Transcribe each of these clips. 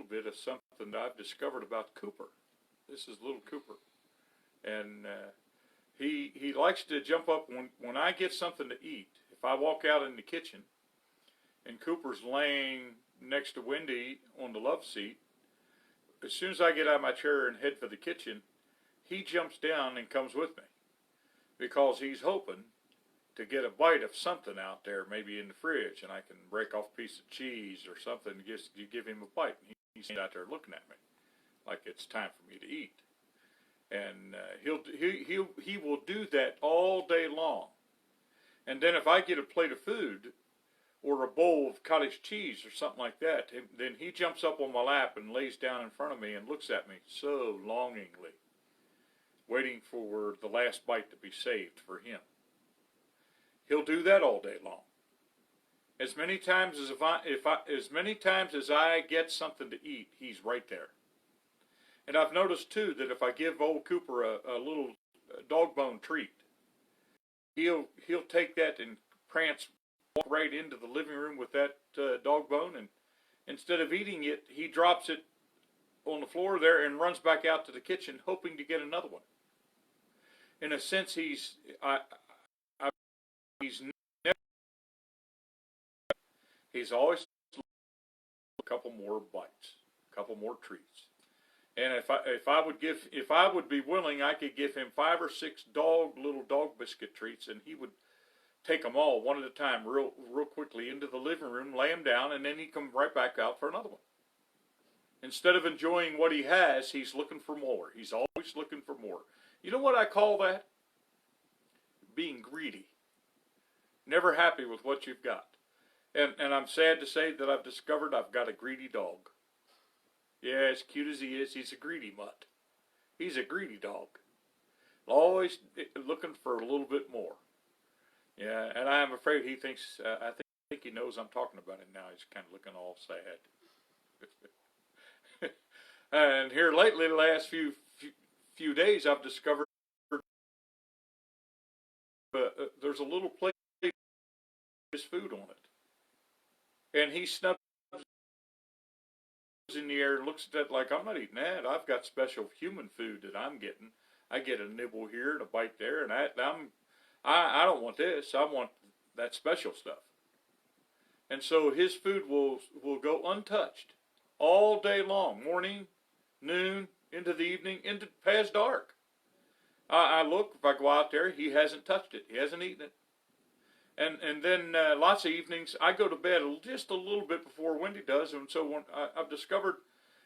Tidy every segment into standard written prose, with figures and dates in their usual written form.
little bit of something that I've discovered about Cooper. This is little Cooper. And he likes to jump up when I get something to eat. If I walk out in the kitchen and Cooper's laying next to Wendy on the love seat, as soon as I get out of my chair and head for the kitchen, he jumps down and comes with me, because he's hoping to get a bite of something out there, maybe in the fridge, and I can break off a piece of cheese or something just to give him a bite. And he's out there looking at me like it's time for me to eat. And he will do that all day long. And then if I get a plate of food or a bowl of cottage cheese or something like that, then he jumps up on my lap and lays down in front of me and looks at me so longingly, waiting for the last bite to be saved for him. He'll do that all day long. As many times as I get something to eat, he's right there. And I've noticed too that if I give old Cooper a little dog bone treat, he'll take that and walk right into the living room with that dog bone, and instead of eating it, he drops it on the floor there and runs back out to the kitchen, hoping to get another one. In a sense, he's always a couple more bites, a couple more treats. And if I would be willing, I could give him 5 or 6 little dog biscuit treats, and he would take them all one at a time, real quickly into the living room, lay them down, and then he'd come right back out for another one. Instead of enjoying what he has, he's looking for more. He's always looking for more. You know what I call that? Being greedy. Never happy with what you've got. And I'm sad to say that I've discovered I've got a greedy dog. Yeah, as cute as he is, he's a greedy mutt. He's a greedy dog. Always looking for a little bit more. Yeah, and I'm afraid he thinks, I think he knows I'm talking about him now. He's kind of looking all sad. And here lately, the last few days, I've discovered there's a little plate with his food on it. And he snubs in the air and looks at that like, I'm not eating that. I've got special human food that I'm getting. I get a nibble here and a bite there, and I don't want this. I want that special stuff. And so his food will go untouched all day long, morning, noon, into the evening, into past dark. I look, if I go out there, he hasn't touched it. He hasn't eaten it. And then lots of evenings, I go to bed just a little bit before Wendy does, and so I've discovered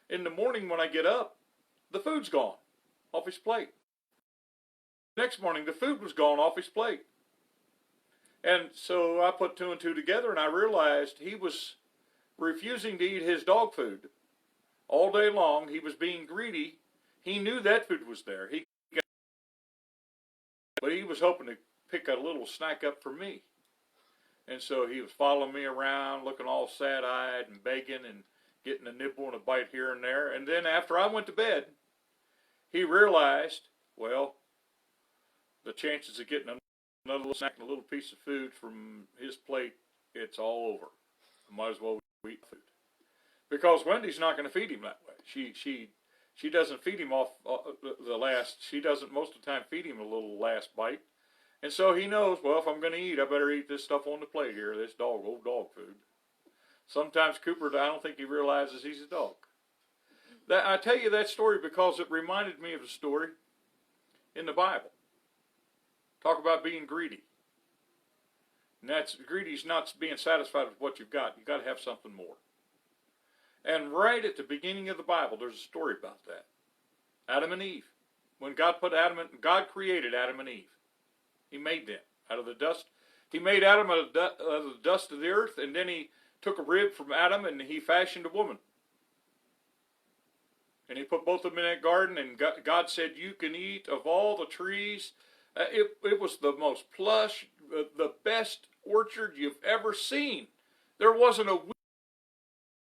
in the morning when I get up, the food's gone off his plate. Next morning, the food was gone off his plate. And so I put 2 and 2 together, and I realized he was refusing to eat his dog food all day long. He was being greedy. He knew that food was there. But he was hoping to pick a little snack up for me. And so he was following me around, looking all sad-eyed and begging and getting a nibble and a bite here and there. And then after I went to bed, he realized, well, the chances of getting another little snack and a little piece of food from his plate, it's all over. I might as well eat food. Because Wendy's not going to feed him that way. She doesn't feed him off the last, she doesn't most of the time feed him a little last bite. And so he knows, well, if I'm going to eat, I better eat this stuff on the plate here, this old dog food. Sometimes Cooper, I don't think he realizes he's a dog. I tell you that story because it reminded me of a story in the Bible. Talk about being greedy. And greedy's not being satisfied with what you've got. You've got to have something more. And right at the beginning of the Bible, there's a story about that. Adam and Eve. When God created Adam and Eve. He made them out of the dust. He made Adam out of the dust of the earth, and then he took a rib from Adam and he fashioned a woman. And he put both of them in that garden, and God said, you can eat of all the trees. It was the most plush, the best orchard you've ever seen. There wasn't a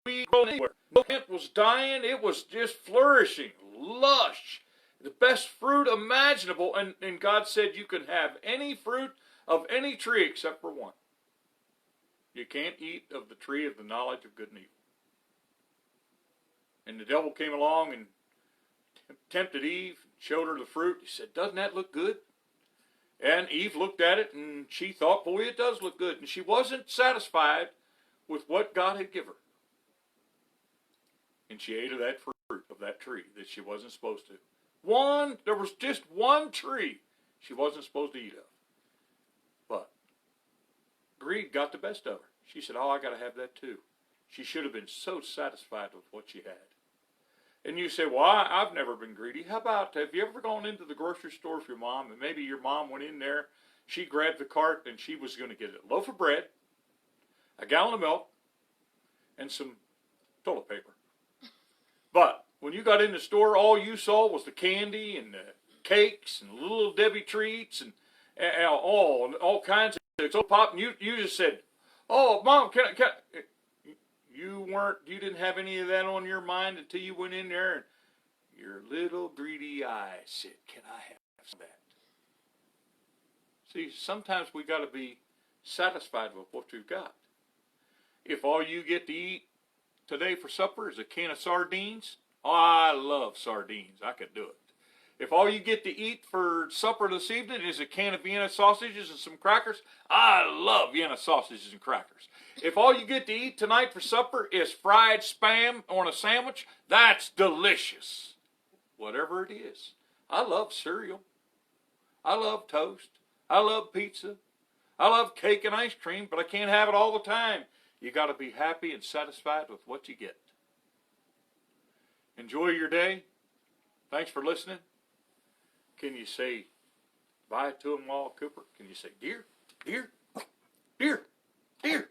weed growing anywhere. The plant was dying. It was just flourishing, lush. The best fruit imaginable. And God said you can have any fruit of any tree except for one. You can't eat of the tree of the knowledge of good and evil. And the devil came along and tempted Eve, showed her the fruit. He said, doesn't that look good? And Eve looked at it and she thought, boy, it does look good. And she wasn't satisfied with what God had given her. And she ate of that fruit of that tree that she wasn't supposed to. There was just one tree she wasn't supposed to eat of. But greed got the best of her. She said, oh, I got to have that too. She should have been so satisfied with what she had. And you say, well, I've never been greedy. How about, have you ever gone into the grocery store with your mom, and maybe your mom went in there, she grabbed the cart, and she was going to get a loaf of bread, a gallon of milk, and some toilet paper. But when you got in the store, all you saw was the candy and the cakes and little Debbie treats and all kinds of so pop. And you just said, oh, Mom, can I? You didn't have any of that on your mind until you went in there and your little greedy eyes said, can I have some of that? See, sometimes we got to be satisfied with what we've got. If all you get to eat today for supper is a can of sardines, oh, I love sardines. I could do it. If all you get to eat for supper this evening is a can of Vienna sausages and some crackers, I love Vienna sausages and crackers. If all you get to eat tonight for supper is fried Spam on a sandwich, that's delicious. Whatever it is. I love cereal. I love toast. I love pizza. I love cake and ice cream, but I can't have it all the time. You got to be happy and satisfied with what you get. Enjoy your day. Thanks for listening. Can you say bye to them all, Cooper? Can you say, dear, dear, dear, dear?